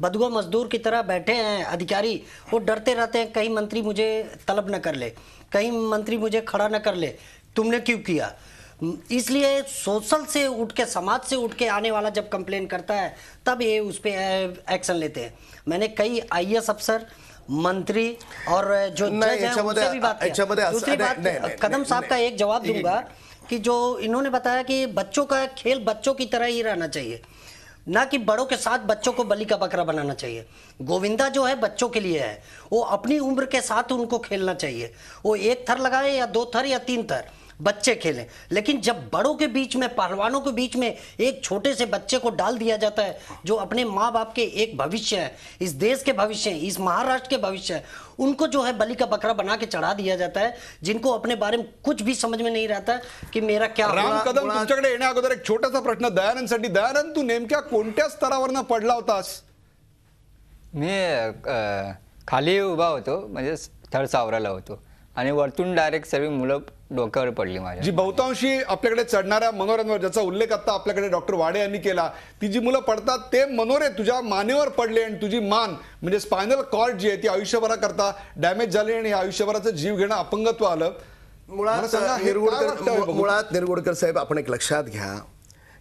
बदुआ मजदूर की तरह बैठे हैं अधिकारी, वो डरते रहते हैं कहीं मंत्री मुझे तलब न कर ले, कहीं मंत्री मुझे खड़ा न कर ले, तुमने क्यों किया. इसलिए सोशल से उठ के, समाज से उठ के आने वाला जब कंप्लेन करता है तब ये उस पर एक्शन लेते हैं. मैंने कई IAS अफसर, मंत्री और जो जज हैं उनसे भी बात की. दूसरी बात, कदम साहब का एक जवाब दूंगा कि जो इन्होंने बताया कि बच्चों का खेल बच्चों की तरह ही रहना चाहिए, ना कि बड़ों के साथ बच्चों को बलि का बकरा बनाना चाहिए। गोविंदा जो है बच्चों के लिए है, वो अपनी उम्र के साथ उनको खेलना चाहिए। वो 1 थर लगाए या 2 थर या 3 थर, बच्चे खेलें। लेकिन जब बड़ों के बीच में, पहलवानों के बीच में एक छोटे से बच्चे को डाल दिया जाता है जो अपने माँ बाप के एक भविष्य है, इस देश के भविष्य है, इस महाराष्ट्र के भविष्य है, उनको जो है बलि का बकरा बना के चढ़ा दिया जाता है, जिनको अपने बारे में कुछ भी समझ में नहीं रहता कि मेरा क्या राम होगा। कदम, तुमच्याकडे येण्या अगोदर एक छोटासा प्रश्न दयानंदसाठी. दयानंद, तू नेमक्या कोणत्या स्तरावरनं पडला होतास? मी खाली उभा होतो, म्हणजे थर सावराला होतो आणि वरतून डायरेक्ट सर्व मुलं डोक्यावर पडली माझ्या. जी बहुतांशी आपल्याकडे चढणाऱ्या मनोऱ्यांवर, ज्याचा उल्लेख आता आपल्याकडे डॉक्टर वाडे यांनी केला, ती जी मुलं पडतात ते मनोरे तुझ्या मानेवर पडले आणि तुझी मान म्हणजे स्पायनल कॉर्ड जी आहे ती आयुष्यभराकरता डॅमेज झाली आणि आयुष्यभराचं जीव घेणं अपंगत्व आलं. मला सांगा, हे काय वाटतंय बघून? मुळात निरगुडकर साहेब, आपण एक लक्षात घ्या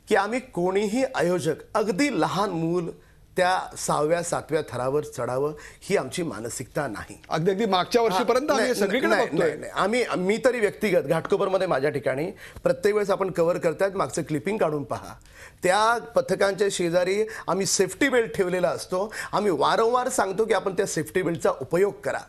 की आम्ही कोणीही आयोजक अगदी लहान मूल त्या 6व्या 7व्या थरावर चढावं ही आमची मानसिकता नाही. अगदी अगदी मागच्या वर्षीपर्यंत आम्ही हे सगळीकडे बघतोय. मी तरी व्यक्तिगत घाटकोपरमध्ये माझ्या ठिकाणी प्रत्येक वेळेस आपण कव्हर करतायत मागचं क्लिपिंग काढून पहा. त्या पथकांच्या शेजारी आम्ही सेफ्टी बेल्ट ठेवलेला असतो. आम्ही वारंवार सांगतो की आपण त्या सेफ्टी बेल्टचा उपयोग करा.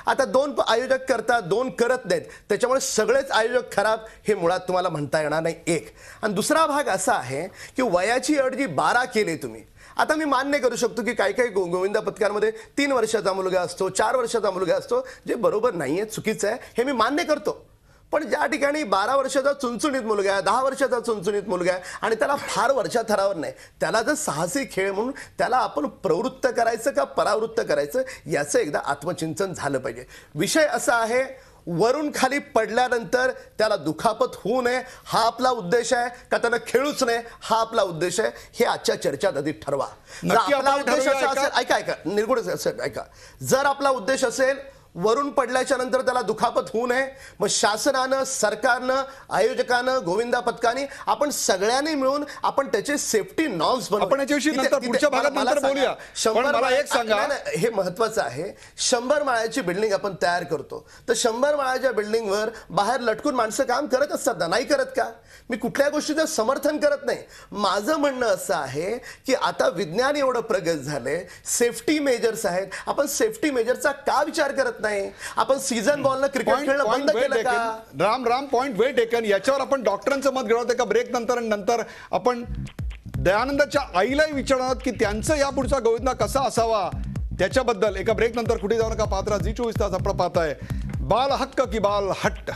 आता 2 आयोजक करतात, 2 करत नाहीत, त्याच्यामुळे सगळेच आयोजक खराब हे मुळात तुम्हाला म्हणता येणार नाही. एक आणि दुसरा भाग असा आहे की वयाची अट जी 12 केली तुम्ही. आता मी मान्य करू शकतो की काही काही गोविंदा पथकांमध्ये 3 वर्षाचा मुलगा असतो, 4 वर्षाचा मुलगा असतो, जे बरोबर नाहीये, चुकीचं आहे, हे मी मान्य करतो. पण ज्या ठिकाणी 12 वर्षाचा चुणचुणीत मुलगा आहे, 10 वर्षाचा चुणचुणीत मुलगा आहे आणि त्याला फार वरच्या थरावर नाही, त्याला जर साहसी खेळ म्हणून त्याला आपण प्रवृत्त करायचं का परावृत्त करायचं याचं एकदा आत्मचिंतन झालं पाहिजे. विषय असा आहे, वरून खाली पडल्यानंतर त्याला दुखापत होऊ नये हा आपला उद्देश आहे का त्याला खेळूच नये हा आपला उद्देश आहे, हे आजच्या चर्चेत आधी ठरवा. जर नक्की आपला आपण उद्देश ठरवूया असा असेल, ऐका निरगुडे साहेब ऐका, जर आपला उद्देश असेल वरून पडल्याच्या नंतर त्याला दुखापत होऊ नये, मग शासनानं, सरकारनं, आयोजकानं, गोविंदा पथकाने आपण सगळ्यांनी मिळून आपण त्याचे सेफ्टी नॉर्म्स आपण याच्याविषयी नंतर पुढच्या भागात नंतर बोलूया. पण मला एक सांगा, हे महत्वाचं आहे, 100 माळ्याची बिल्डिंग आपण तयार करतो तर 100 माळ्याच्या बिल्डिंगवर बाहेर लटकून माणसं काम करत असतात ना, नाही करत का? मी कुठल्या गोष्टीचं समर्थन करत नाही. माझं म्हणणं असं आहे की आता विज्ञान एवढं प्रगत झालंय, सेफ्टी मेजर्स आहेत, आपण सेफ्टी मेजरचा का विचार करत नाही? आपण सीझन बॉलनं क्रिकेट खेळणं बंद केलं का? राम पॉइंट वेल टेकन. याच्यावर आपण डॉक्टरांचं मत घेणार एका ब्रेक नंतर, आणि नंतर आपण दयानंदाच्या आईलाही विचारणार की त्यांचं यापुढचा गोविंदा कसा असावा त्याच्याबद्दल. एका ब्रेक नंतर कुठे जाऊ नका, पात्रा जी 24 तास आपण पाहताय बाल हक्क की बाल हट्ट.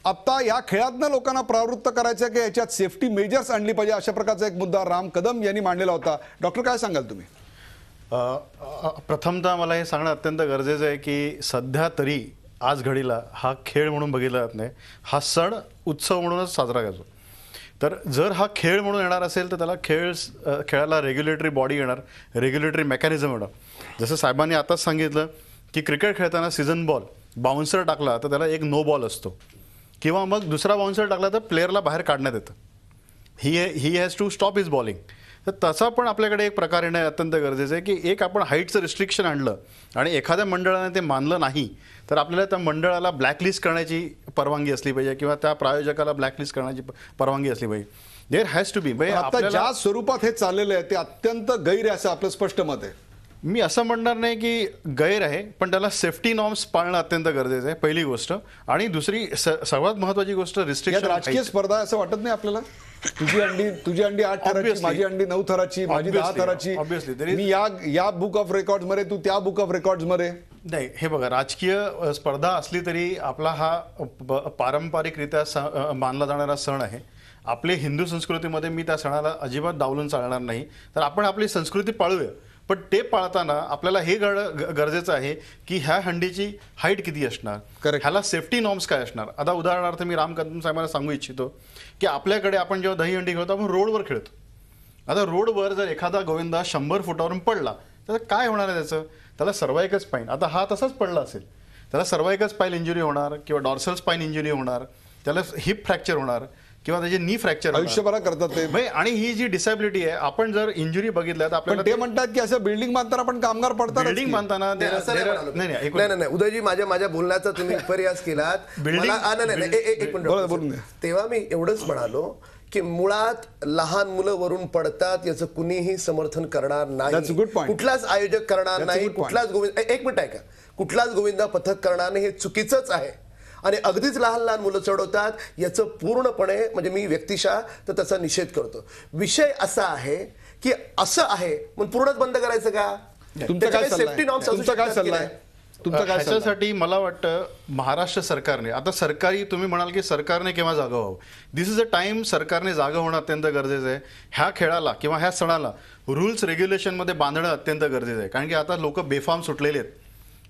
आता या खेळातनं लोकांना प्रवृत्त करायचं की याच्यात सेफ्टी मेजर्स आणली पाहिजे, अशा प्रकारचा एक मुद्दा राम कदम यांनी मांडलेला होता. डॉक्टर, काय सांगाल तुम्ही? प्रथमतः मला हे सांगणं अत्यंत गरजेचं आहे की सध्या तरी आज घडीला हा खेळ म्हणून बघितला जात नाही, हा सण उत्सव म्हणूनच साजरा करतो. तर जर हा खेळ म्हणून येणार असेल तर त्याला खेळाला रेग्युलेटरी बॉडी येणार, रेग्युलेटरी मेकॅनिझम येणार. जसं साहेबांनी आताच सांगितलं की क्रिकेट खेळताना सीझन बॉल बाउन्सर टाकला तर त्याला एक नो बॉल असतो, किंवा मग दुसरा बाउन्सर टाकला तर प्लेअरला बाहेर काढण्यात येतं. He has to stop his bowling. तर तसा पण आपल्याकडे एक प्रकार येणं अत्यंत गरजेचं आहे की एक आपण हाईटचं रिस्ट्रिक्शन आणलं आणि एखाद्या मंडळाने ते मानलं नाही तर आपल्याला त्या मंडळाला ब्लॅकलिस्ट करण्याची परवानगी असली पाहिजे, किंवा त्या प्रायोजकाला ब्लॅकलिस्ट करण्याची परवानगी असली पाहिजे. There has to be. आता ज्या स्वरूपात हे चाललेलं आहे ते अत्यंत गैर आहे असं आपलं स्पष्ट मत आहे. मी असं म्हणणार नाही की गैर आहे, पण त्याला सेफ्टी नॉर्म्स पाळणं अत्यंत गरजेचं आहे, पहिली गोष्ट. आणि दुसरी सर्वात महत्वाची गोष्ट रिस्ट्रिक्शन. राजकीय स्पर्धा असं वाटत नाही आपल्याला? तुझी अंडी 8 थराची, माझी अंडी 9 थराची, माझी 10 थराची, मी या बुक ऑफ रेकॉर्ड मध्ये, तू त्या बुक ऑफ रेकॉर्ड मध्ये. नाही, हे बघा, राजकीय स्पर्धा असली तरी आपला हा पारंपरिकरित्या मानला जाणारा सण आहे. आपली हिंदू संस्कृतीमध्ये मी त्या सणाला अजिबात डावलून चालणार नाही. तर आपण आपली संस्कृती पाळूया, पण ते पाळताना आपल्याला हे गरजेचं आहे की ह्या हंडीची हाईट किती असणार, ह्याला सेफ्टी नॉर्म्स काय असणार. आता उदाहरणार्थ मी राम कदम साहेबांना सांगू इच्छितो की आपल्याकडे आपण जेव्हा दही हंडी खेळतो आपण रोडवर खेळतो. आता रोडवर जर एखादा गोविंदा 100 फुटावरून पडला तर काय होणार आहे त्याला सर्वायकल स्पाईन. आता हा तसाच पडला असेल, त्याला सर्वायकल स्पाईन इंजुरी होणार, किंवा डॉर्सल स्पाईन इंजुरी होणार, त्याला हिप फ्रॅक्चर होणार. किंवा त्याचे नी फ्रॅक्चर आयुष्यभर करतात ते. आणि ही जी डिसॅबिलिटी आहे, आपण जर इंजुरी बघितल्या तर पण आपल्याला ते म्हणतात की असं बिल्डिंग बांधताना पण कामगार पडतात. बिल्डिंग बांधताना नाही, असं नाही म्हणालो. नाही नाही नाही नाही, उदयजी माझ्या बोलण्याचा तुम्ही विपर्यास केलात. Building- एक बोलून मिनिट. द्या. तेव्हा मी एवढंच म्हणालो की मुळात लहान मुलं वरून पडतात याचं कुणीही समर्थन करणार That's a नाही, good point. कुठलाच आयोजक करणार That's a नाही, good point. कुठलाच गोविंद एक मिनिट ऐका, कुठलाच गोविंदा पथक करणार नाही, हे चुकीचंच आहे. आणि अगदीच लहान लहान मुलं चढवतात याचं पूर्णपणे म्हणजे मी व्यक्तिशः तर त्याचा निषेध करतो. विषय असा आहे की असं आहे म्हणून पूर्णच बंद करायचं का? तुमचा काय सल्ला सेफ्टी आहे? नॉर्म्स तुमचा काय सल्ला आहे? तुमचा काय सल्ला आहे? ह्याच्यासाठी मला वाटतं महाराष्ट्र सरकारने आता सरकारी तुम्ही म्हणाल की सरकारने केव्हा जागा व्हावं. दिस इज अ टाइम सरकारने जागा होणं अत्यंत गरजेचं आहे. ह्या खेळाला किंवा ह्या सणाला रूल्स रेग्युलेशनमध्ये बांधणं अत्यंत गरजेचं आहे. कारण की आता लोक बेफाम सुटलेले आहेत.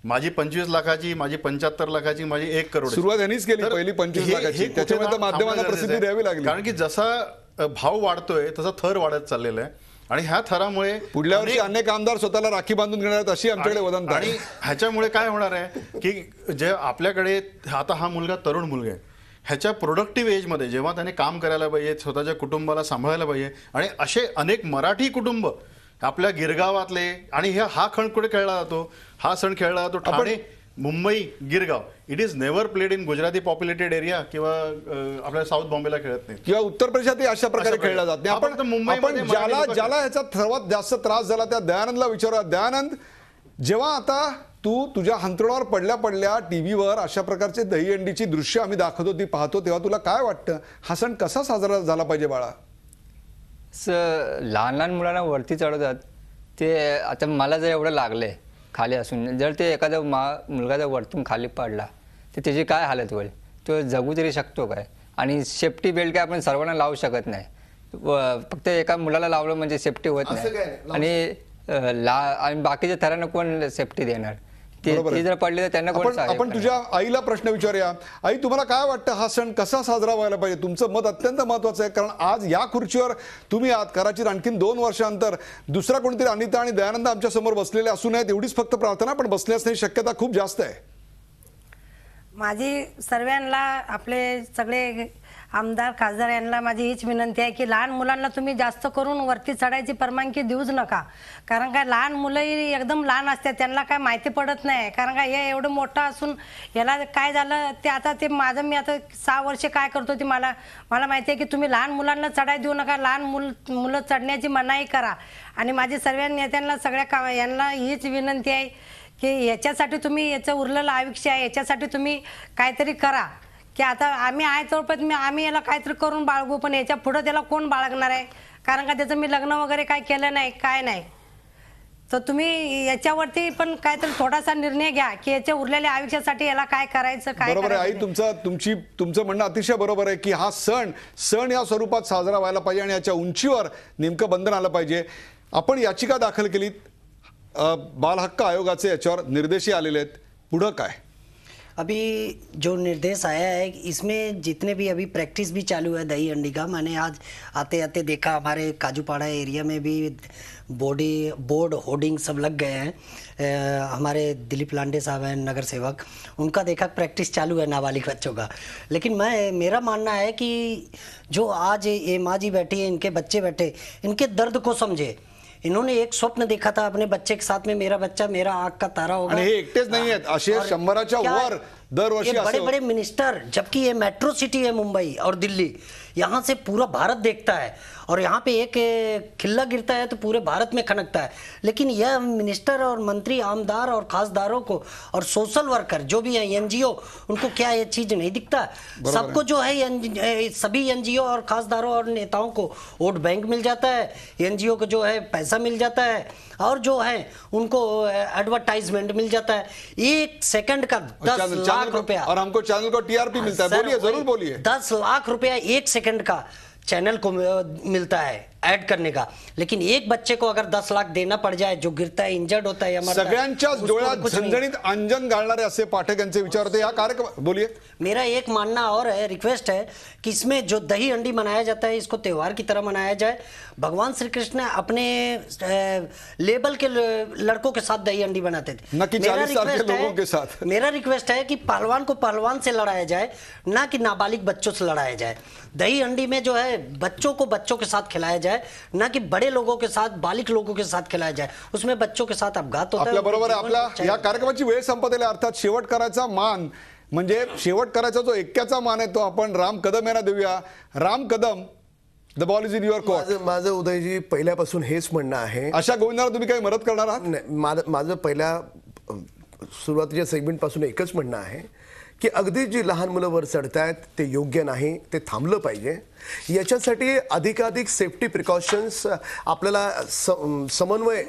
माझी 25 लाखाची, माझी 75 लाखाची, माझी 1 करोड. सुरुवात यांनीच केली तर पहिली 25 हे- लाखाची. हे कुठे त्याच्यामुळे तर थांबणं माध्यमांना गरजेचं प्रसिद्धी आहे. द्यावी लागली. कारण की जसा भाव वाढतोय तसा थर वाढत चाललेला आहे आणि ह्या थरामुळे पुढल्या वर्षी अनेक आमदार स्वतःला राखी बांधून घेणार आहेत अशी आमच्याकडे वदंत आणि आहे. ह्याच्यामुळे काय होणार आहे की जे आपल्याकडे आता हा मुलगा तरुण मुलगा आहे, ह्याच्या प्रोडक्टिव्ह एजमध्ये जेव्हा त्याने काम करायला पाहिजे, स्वतःच्या कुटुंबाला सांभाळायला पाहिजे आणि असे अनेक मराठी कुटुंब आपल्या गिरगावातले आणि हा खण कुठे खेळला जातो, हा सण खेळला जातो Thane, Mumbai, Girgaon. It is never played in Gujarati populated area किंवा आपल्या साऊथ बॉम्बेला खेळत नाही किंवा उत्तर प्रदेशातही अशा प्रकारे अशा खेळला जात नाही. आपण तर मुंबईमध्ये आपण मराठी ज्याला लोकं- ज्याला ह्याचा सर्वात जास्त त्रास झाला त्या दयानंदला विचारूया. दयानंद, जेव्हा आता तू तुझ्या अंथरुणावर पडल्या पडल्या टीव्हीवर अशा प्रकारचे दहीहंडीची दृश्य आम्ही दाखवतो ती पाहतो तेव्हा तुला काय वाटतं हा सण कसा साजरा झाला पाहिजे बाळा? लहान लहान मुलांना वरती चढवतात ते. आता मला जर एवढं लागलंय खाली असून जर ते एखादा मुलगा जर वरतून खाली पडला तर त्याची काय हालत होईल? तो जगू तरी शकतो काय? आणि सेफ्टी बेल्ट काय आपण सर्वांना लावू शकत नाही. फक्त एका मुलाला लावलं म्हणजे सेफ्टी होत असं नाही. काय नाही, आणि बाकीच्या थरांना कोण सेफ्टी देणार? बरोबर ते आहे. जर पडले तर त्यांना कोण सहाय्य आपण करणार? तुझ्या आईला प्रश्न विचारूया. आई, तुम्हाला काय वाटतं हा सण कसा साजरा व्हायला पाहिजे? तुमचं मत अत्यंत महत्वाचं आहे कारण आज या खुर्चीवर तुम्ही आहात. कदाचित आणखीन 2 वर्षांतर दुसरा कोणतरी अनिता आणि दयानंद आमच्या समोर बसलेले असू नयेत एवढीच फक्त प्रार्थना, पण बसले असण्याची शक्यता खूप जास्त आहे. माझी सर्वांना आपले सगळे आमदार खासदार यांना माझी हीच विनंती आहे की लहान मुलांना तुम्ही जास्त करून वरती चढायची परवानगी देऊच नका. कारण काय लहान मुलंही एकदम लहान असतात, त्यांना काय माहिती पडत नाही. कारण काय हे एवढं मोठं असून याला काय झालं ते आता ते माझं मी आता 6 वर्ष काय करतो ते मला माहिती आहे की तुम्ही लहान मुलांना चढाई देऊ नका. लहान मुलं चढण्याची मनाई करा. आणि माझी सर्व नेत्यांना यांना हीच विनंती आहे की याच्यासाठी तुम्ही याचं उरलेलं आयुष्य आहे याच्यासाठी तुम्ही काहीतरी करा. की आता आम्ही आहे तोपर्यंत आम्ही याला काहीतरी करून बाळगू, पण याच्या पुढं त्याला कोण बाळगणार आहे? कारण का त्याचं मी लग्न वगैरे काय केलं नाही, काय नाही. तर तुम्ही याच्यावरती पण काहीतरी थोडासा निर्णय घ्या की याच्या उरलेल्या आयुष्यासाठी याला काय करायचं, काय बरोबर आहे आई, करायचं. तुमचं म्हणणं अतिशय बरोबर आहे की हा सण या स्वरूपात साजरा व्हायला पाहिजे आणि याच्या उंचीवर नेमकं बंधन आलं पाहिजे. आपण याचिका दाखल केलीत, बाल हक्क आयोगाचे याच्यावर निर्देशही आलेले आहेत. पुढं काय? अभी जो निर्देश आया है इसमें जितने भी अभी प्रैक्टिस भी चालू है दही हंडी का, मैंने आज आते आते देखा हमारे काजूपाड़ा एरिया में भी बोर्ड होर्डिंग सब लग गए हैं. हमारे दिलीप लांडे साहब हैं नगर सेवक, उनका देखा प्रैक्टिस चालू है नाबालिग बच्चों का. लेकिन मेरा मानना है कि जो आज ये माँ जी बैठी है, इनके बच्चे बैठे, इनके दर्द को समझे. इन्होंने एक स्वप्न देखा था अपने बच्चे के साथ में, मेरा बच्चा मेरा आँख का तारा होगा. आणि हे एकटेच नाही आहेत, असे और 100च्या क्या- वर दरवर्षी ये असे बड़े बड़े मिनिस्टर, जबकि ये मेट्रो सिटी है मुंबई और दिल्ली, यहाँ से पूरा भारत देखता है और यहाँ पे एक खिल्ला गिरता है तो पूरे भारत में खनकता है. लेकिन यह मिनिस्टर और मंत्री आमदार और खासदारों को और सोशल वर्कर जो भी है एनजीओ, उनको क्या ये चीज नहीं दिखता? सबको जो है सभी एनजीओ और खासदारों और नेताओं को वोट बैंक मिल जाता है, एनजीओ को जो है पैसा मिल जाता है और जो है उनको एडवर्टाइजमेंट मिल जाता है. 1 सेकंड का 10 लाख रुपया और हमको चैनल को टीआरपी मिलता है. बोलिए, जरूर बोलिए. 10 लाख रुपया 1 सेकंड का चैनल को मिलता है ऐड करने का, लेकिन एक बच्चे को अगर 10 लाख देना पड़ जाए, जो गिरता है, इंजर्ड होता है या मरता है, सगळ्यांच्या उसको डोळ्यात कुछ नहीं। झणझणीत अंजन घालणारे असे पाठक यांचे विचार होते या कार्यक्रम। बोलिए। मेरा एक मानना और है, रिक्वेस्ट है कि इसमें जो दही हंडी मनाया जाता है इसको त्योहार की तरह मनाया जाए। भगवान श्री कृष्ण अपने लेवल के लड़कों के साथ दही हंडी बनाते थे। न कि 40 साल के रिक्वेस्ट है- लोगों के साथ। मेरा रिक्वेस्ट है कि पहलवान को पहलवान से लड़ाया जाए, ना कि नाबालिग बच्चों से लड़ाया जाए। दही हंडी में जो है बच्चों को बच्चों के साथ खिलाया जाए, ना कि बड़े लोगों के साथ, बालिक लोगों के साथ खिलाया जाए। उसमें बच्चों के साथ अपघात होता है। आपल्या बरोबर आहे। उनके जीवन आपल्या या कार्यक्रमाची वेळ संपत आली, अर्थात शेवट करायचा मान म्हणजे शेवट करायचा जो एक्क्याचा मान आहे तो आपण राम कदम यांना देऊया। Ram Kadam, the ball is in your court. माझं उदयजी पहिल्यापासून हेच म्हणणं आहे, अशा गोविंदाला तुम्ही काही मदत करणार आहात? नाही, माझं पहिल्या सुरुवातीच्या सेगमेंटपासून एकच म्हणणं आहे की अगदी जी लहान मुलं वर चढतायत ते योग्य नाही, ते थांबलं पाहिजे। याच्यासाठी अधिकाधिक सेफ्टी प्रिकॉशन्स आपल्याला समन्वय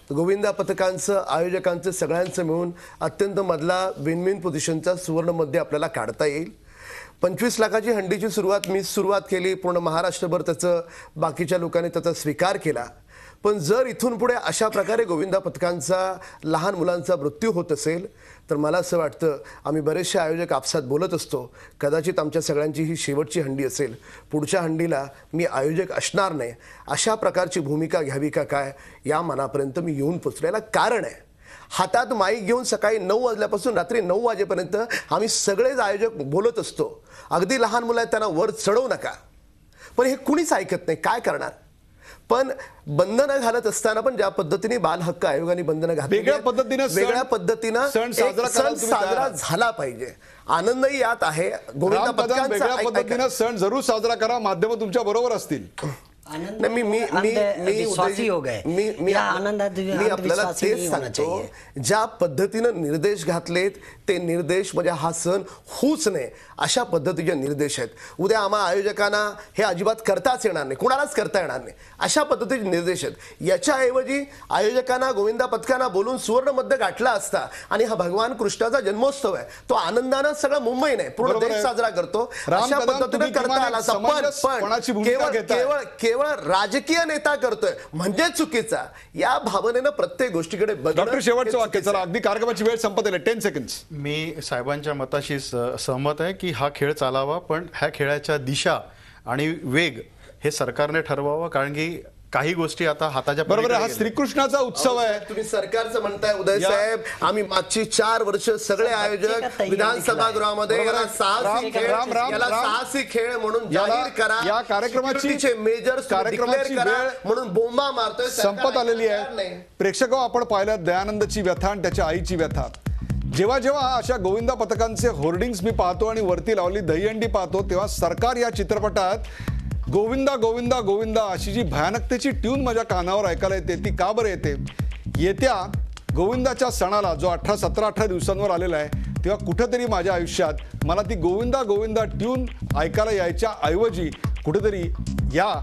गोविंदा पथकांचं, आयोजकांचं, सगळ्यांचं मिळून अत्यंत मधला विन विन पोझिशनचा सुवर्णमध्य आपल्याला काढता येईल। 25 लाखाची हंडीची मी सुरुवात केली, पूर्ण महाराष्ट्रभर त्याचं बाकीच्या लोकांनी त्याचा स्वीकार केला। पण जर इथून पुढे अशा प्रकारे गोविंदा पथकांचा, लहान मुलांचा मृत्यू होत असेल तर मला असं वाटतं, आम्ही बरेचसे आयोजक आपसात बोलत असतो, कदाचित आमच्या सगळ्यांची ही शेवटची हंडी असेल, पुढच्या हंडीला मी आयोजक असणार नाही, अशा प्रकारची भूमिका घ्यावी का काय या मनापर्यंत मी येऊन पोचलेला कारण आहे। हातात माईक घेऊन सकाळी 9 वाजल्यापासून रात्री 9 वाजेपर्यंत आम्ही सगळेच आयोजक बोलत असतो, अगदी लहान मुलं आहेत त्यांना वर चढवू नका, पण हे कुणीच ऐकत नाही, काय करणार। पण बंधनं घालत असताना पण ज्या पद्धतीने बाल हक्क आयोगाने बंधनं घातली, वेगळ्या पद्धतीनं सण साजरा करायला तुम्ही साजरा तयार? झाला पाहिजे। आनंदही यात आहे। गोविंदा राम कदम, वेगळ्या पथकांचा पद्धतीनं सण जरूर साजरा करा, माध्यम तुमच्या बरोबर असतील। आनंद नाही, विश्वासी हो गए। मी या आनंद आपल्याला विश्वासी नहीं तेच होना सांगतो, चाहिए। ज्या पद्धतीनं निर्देश घातलेत ते निर्देश म्हणजे हा सण होऊच नये अशा पद्धतीचे निर्देश आहेत। उद्या आम्हा आयोजकांना हे अजिबात करताच येणार नाही, कोणालाच करता येणार नाही, अशा पद्धतीचे निर्देश आहेत। याच्याऐवजी आयोजकांना, गोविंदा पथकांना बोलून सुवर्णमध्य गाठला असता आणि हा भगवान कृष्णाचा जन्मोत्सव आहे, तो आनंदानं सगळं मुंबई नाही पूर्ण बरोबर देश आहे। साजरा करतो, राम अशा कदम, पद्धतीने तुम्ही करता किमान आला एक असता। समंजसपणाची भूमिका घेताय। केवळ राजकीय नेता करतोय म्हणजे चुकीचा, या भावनेनं प्रत्येक गोष्टीकडे बघणं डॉक्टर शेवटचं हे वाक्य, चुकीचं चला अगदी कार्यक्रमाची वेळ संपत आली, 10 सेकंड्स। मी साहेबांच्या मताशी सहमत आहे की हा खेळ चालावा, पण ह्या खेळाच्या दिशा आणि वेग हे सरकारने ठरवावं, कारण की काही गोष्टी आता हाताच्या बरोबर आहे, हा पलीकडे गेल्या. श्रीकृष्णाचा उत्सव आहे। तुम्ही सरकारचं म्हणताय उदय साहेब, आम्ही मागची 4 वर्ष सगळे आयोजक विधानसभा गृहामध्ये बरोबर याला आहे. साहसी खेळ, याला साहसी खेळ म्हणून जाहीर करा, या कार्यक्रमाची मेजर्स कार्यक्रमाची वेळ म्हणून बोंबा मारतोय, संपत आलेली आहे। प्रेक्षक, आपण पाहिलं दयानंदची व्यथा आणि त्याच्या आईची व्यथा। जेव्हा जेव्हा अशा गोविंदा पथकांचे होर्डिंग्स मी पाहतो आणि वरती लावली दहीहंडी पाहतो, तेव्हा सरकार या चित्रपटात गोविंदा गोविंदा गोविंदा अशी जी भयानकतेची ट्यून माझ्या कानावर ऐकायला येते, ती का बरं येते? येत्या गोविंदाच्या सणाला जो 17-18 दिवसांवर आलेला आहे, तेव्हा कुठेतरी माझ्या आयुष्यात मला ती गोविंदा गोविंदा ट्यून ऐकायला यायच्या ऐवजी कुठेतरी या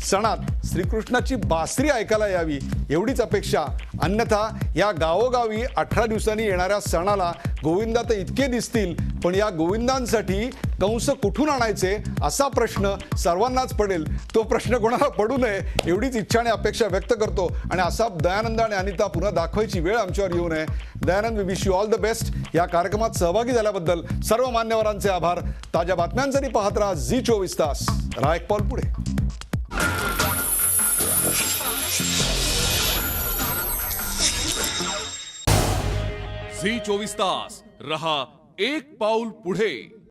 सणात श्रीकृष्णाची बासरी ऐकायला यावी एवढीच अपेक्षा। अन्यथा या गावोगावी 18 दिवसांनी येणाऱ्या सणाला गोविंदा तर इतके दिसतील, पण या गोविंदांसाठी कंस कुठून आणायचे असा प्रश्न सर्वांनाच पडेल। तो प्रश्न कोणाला पडू नये एवढीच इच्छा आणि अपेक्षा व्यक्त करतो आणि असा दयानंद आणि अनिता पुन्हा दाखवायची वेळ आमच्यावर येऊ नये। Dayanand, we wish you all the best. या कार्यक्रमात सहभागी झाल्याबद्दल सर्व मान्यवरांचे आभार। ताज्या बातम्यांसाठी पाहत राहा झी 24 तास। राहा एक पाऊल पुढे। झी 24 तास रहा एक पाऊल पुढे।